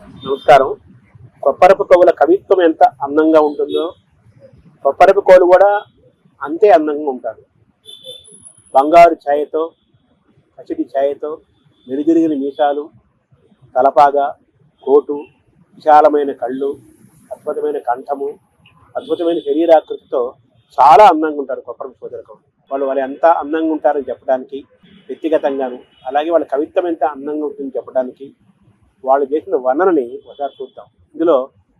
నమస్కారం. కొప్పరపు కవుల కవిత్వం ఎంత అందంగా ఉంటుందో కొప్పరపు కవులు కూడా అంతే అందంగా ఉంటారు. బంగారు ఛాయతో, పసిడి ఛాయతో, మెరుదిరిగిన మీసాలు, తలపాగా, కోటు, విశాలమైన కళ్ళు, అద్భుతమైన కంఠము, అద్భుతమైన శరీరాకృతితో చాలా అందంగా ఉంటారు కొప్పరపు సోదర కవులు. వాళ్ళు ఎంత అందంగా ఉంటారని చెప్పడానికి వ్యక్తిగతంగాను, అలాగే వాళ్ళ కవిత్వం ఎంత అందంగా ఉంటుందని చెప్పడానికి వాళ్ళు చేసిన వర్ణనని ఒకసారి చూద్దాం. ఇందులో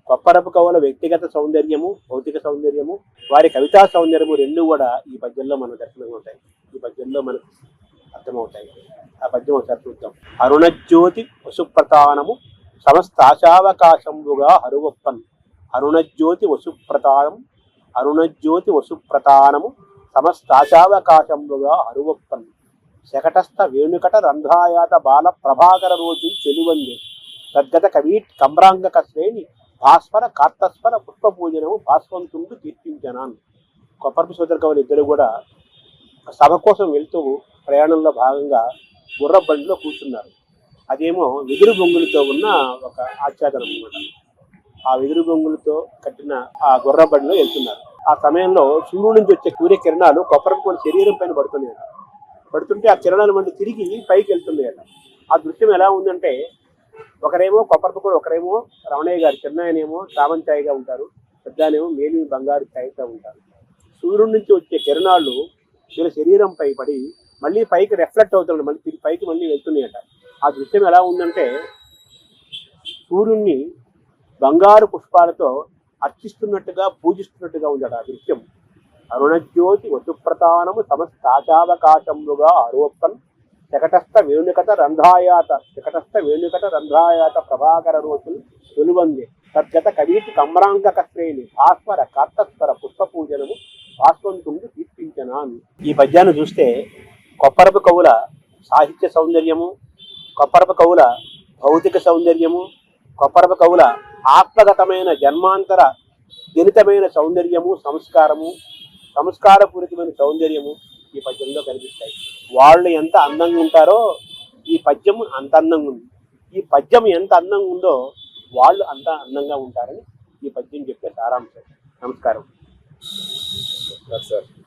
కొప్పరపు కవుల వ్యక్తిగత సౌందర్యము, భౌతిక సౌందర్యము, వారి కవితా సౌందర్యము రెండు కూడా ఈ పద్యంలో మనకు దర్శనమవుతాయి, ఈ పద్యంలో మనకు అర్థమవుతాయి. ఆ పద్యం ఒకసారి చూద్దాం. అరుణజ్యోతి వసుప్రతానము సమస్తాశావకాశంబుగా హరువప్పన్. అరుణజ్యోతి వసుప్రతానం, అరుణజ్యోతి వసుప్రతానము సమస్తాశావకాశంబుగా హరువప్పన్. శకటస్థ వేణుకట రంధ్రాయాత బాల ప్రభాకర రోజు చెలువంది. తద్గత కవీట్ కమ్రాంగక శ్రేణి భాస్వర కార్తస్వర పుష్ప పూజనము భాస్వంతుండు కీర్తించనాన్. కొప్పరపు సోదర కవులు ఇద్దరు కూడా సభ కోసం వెళ్తూ ప్రయాణంలో భాగంగా గుర్ర బండిలో కూర్చున్నారు. అదేమో వెదురు బొంగులతో ఉన్న ఒక ఆచ్ఛాదనం అన్నమాట. ఆ వెదురు బొంగులతో కట్టిన ఆ గుర్ర బండిలో వెళ్తున్నారు. ఆ సమయంలో సూర్యుడి నుంచి వచ్చే సూర్యకిరణాలు కొప్పరపు కవుల శరీరం పైన పడుతుంటే ఆ కిరణాలు మళ్ళీ తిరిగి పైకి వెళ్తున్నాయట. ఆ దృశ్యం ఎలా ఉందంటే, ఒకరేమో కొప్పరపు కవులు, ఒకరేమో రమణయ్య గారు, చిన్నాయనేమో చామంచాయిగా ఉంటారు, పెద్దనేమో మేలి బంగారు ఛాయగా ఉంటారు. సూర్యుడి నుంచి వచ్చే కిరణాలు వీళ్ళ శరీరంపై పడి మళ్ళీ పైకి రిఫ్లెక్ట్ అవుతున్నాయి, మళ్ళీ తిరిగి పైకి మళ్ళీ వెళ్తున్నాయట. ఆ దృశ్యం ఎలా ఉందంటే, సూర్యుడిని బంగారు పుష్పాలతో అర్చిస్తున్నట్టుగా, పూజిస్తున్నట్టుగా ఉందట ఆ దృశ్యం. అరుణజ్యోతి వసుప్రతానము సమస్తాచావకాశముగా ఆరోపన్. శకటస్థ వేణుకట రంధ్రాయాత ప్రభాకర రోజులు తొలువంది. తద్గత కవీటి కమ్రాంగక శ్రేణి భాస్వర కార్తస్వర పుష్ప పూజనము భాస్వంతుండు కీర్తించనాన్. ఈ పద్యాన్ని చూస్తే కొప్పరపు కవుల సాహిత్య సౌందర్యము, కొప్పరపు కవుల భౌతిక సౌందర్యము, కొప్పరపు కవుల ఆత్మగతమైన జన్మాంతర జనితమైన సౌందర్యము, సంస్కారపూరితమైన సౌందర్యము ఈ పద్యంలో కనిపిస్తాయి. వాళ్ళు ఎంత అందంగా ఉంటారో ఈ పద్యం అంత అందంగా ఉంది. ఈ పద్యం ఎంత అందంగా ఉందో వాళ్ళు అంత అందంగా ఉంటారని ఈ పద్యం చెప్పే సారాంశం. నమస్కారం.